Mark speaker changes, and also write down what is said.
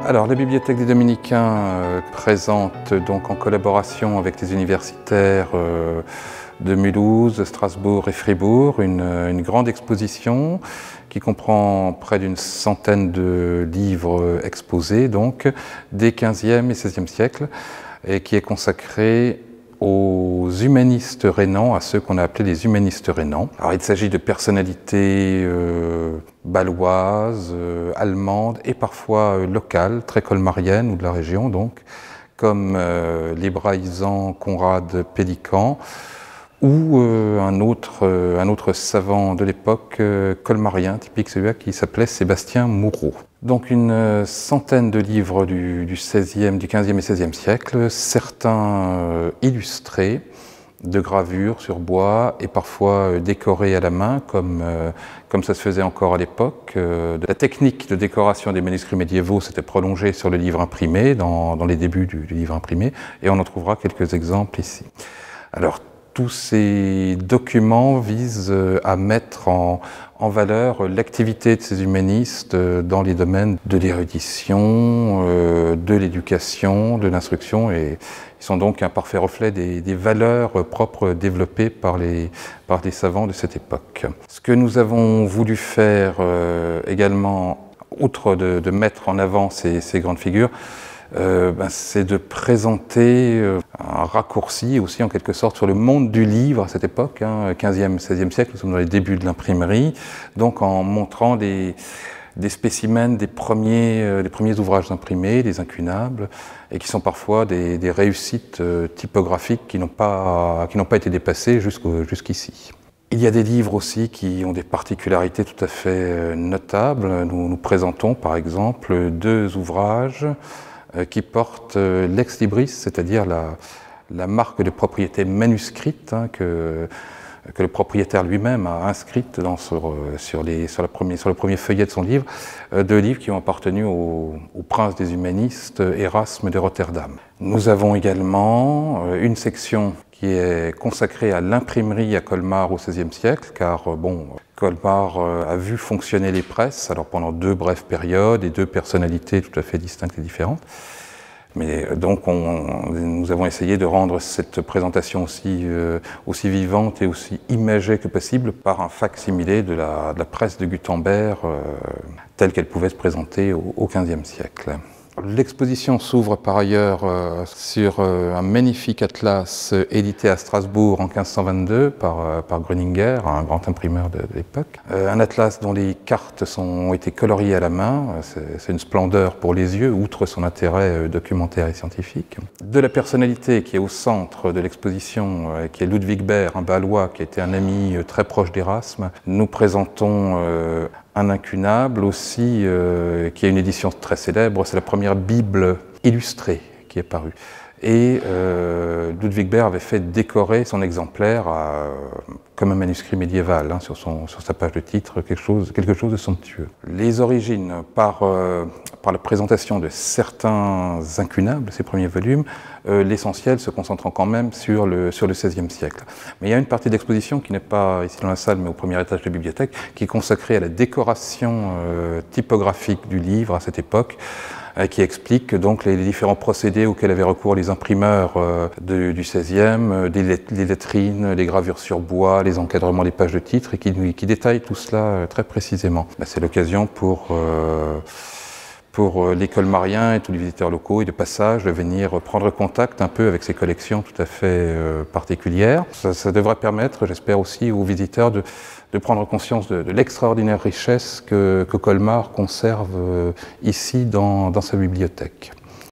Speaker 1: Alors, la Bibliothèque des Dominicains présente donc en collaboration avec les universitaires de Mulhouse, Strasbourg et Fribourg une grande exposition qui comprend près d'une centaine de livres exposés donc des 15e et 16e siècles et qui est consacrée aux humanistes rhénans, à ceux qu'on a appelés les humanistes rhénans. Alors il s'agit de personnalités bâloises, allemandes et parfois locales, très colmariennes ou de la région donc, comme l'hébraïsant Conrad Pélican ou un autre savant de l'époque colmarien, typique celui-là, qui s'appelait Sébastien Moureau. Donc une centaine de livres du 15e et 16e siècle, certains illustrés, de gravures sur bois et parfois décorés à la main, comme ça se faisait encore à l'époque. La technique de décoration des manuscrits médiévaux s'était prolongée sur le livre imprimé, dans les débuts du livre imprimé, et on en trouvera quelques exemples ici. Alors, tous ces documents visent à mettre en valeur l'activité de ces humanistes dans les domaines de l'érudition, de l'éducation, de l'instruction, et ils sont donc un parfait reflet des valeurs propres développées par les savants de cette époque. Ce que nous avons voulu faire également, outre de mettre en avant ces grandes figures, c'est de présenter un raccourci aussi en quelque sorte sur le monde du livre à cette époque, 15e, 16e siècle, nous sommes dans les débuts de l'imprimerie, donc en montrant des spécimens des premiers ouvrages imprimés, des incunables, et qui sont parfois des réussites typographiques qui n'ont pas été dépassées jusqu'ici. Il y a des livres aussi qui ont des particularités tout à fait notables. Nous présentons par exemple deux ouvrages qui portent l'ex-libris, c'est-à-dire la marque de propriété manuscrite que le propriétaire lui-même a inscrite sur le premier feuillet de son livre, deux livres qui ont appartenu au prince des humanistes Erasme de Rotterdam. Nous avons également une section qui est consacrée à l'imprimerie à Colmar au XVIe siècle, car Colmar a vu fonctionner les presses, alors pendant deux brèves périodes et deux personnalités tout à fait distinctes et différentes. Mais donc nous avons essayé de rendre cette présentation aussi vivante et aussi imagée que possible par un fac-similé de la presse de Gutenberg telle qu'elle pouvait se présenter au XVe siècle. L'exposition s'ouvre par ailleurs sur un magnifique atlas édité à Strasbourg en 1522 par Gröninger, un grand imprimeur de l'époque. Un atlas dont les cartes ont été coloriées à la main, c'est une splendeur pour les yeux, outre son intérêt documentaire et scientifique. De la personnalité qui est au centre de l'exposition, qui est Ludwig Bert, un Bâlois qui était un ami très proche d'Erasme, nous présentons un incunable aussi, qui a une édition très célèbre, c'est la première Bible illustrée qui est parue. Et Ludwig Bert avait fait décorer son exemplaire comme un manuscrit médiéval, sur sa page de titre, quelque chose de somptueux. Les origines, par la présentation de certains incunables, ces premiers volumes, l'essentiel se concentrant quand même sur le XVIe siècle. Mais il y a une partie de l'exposition qui n'est pas ici dans la salle, mais au premier étage de la bibliothèque, qui est consacrée à la décoration typographique du livre à cette époque, qui explique donc les différents procédés auxquels avaient recours les imprimeurs du XVIe, les lettrines, les gravures sur bois, les encadrements des pages de titres, et qui détaille tout cela très précisément. C'est l'occasion pour les colmariens et tous les visiteurs locaux et de passage de venir prendre contact un peu avec ces collections tout à fait particulières. Ça devrait permettre, j'espère aussi, aux visiteurs de prendre conscience de l'extraordinaire richesse que Colmar conserve ici dans sa bibliothèque.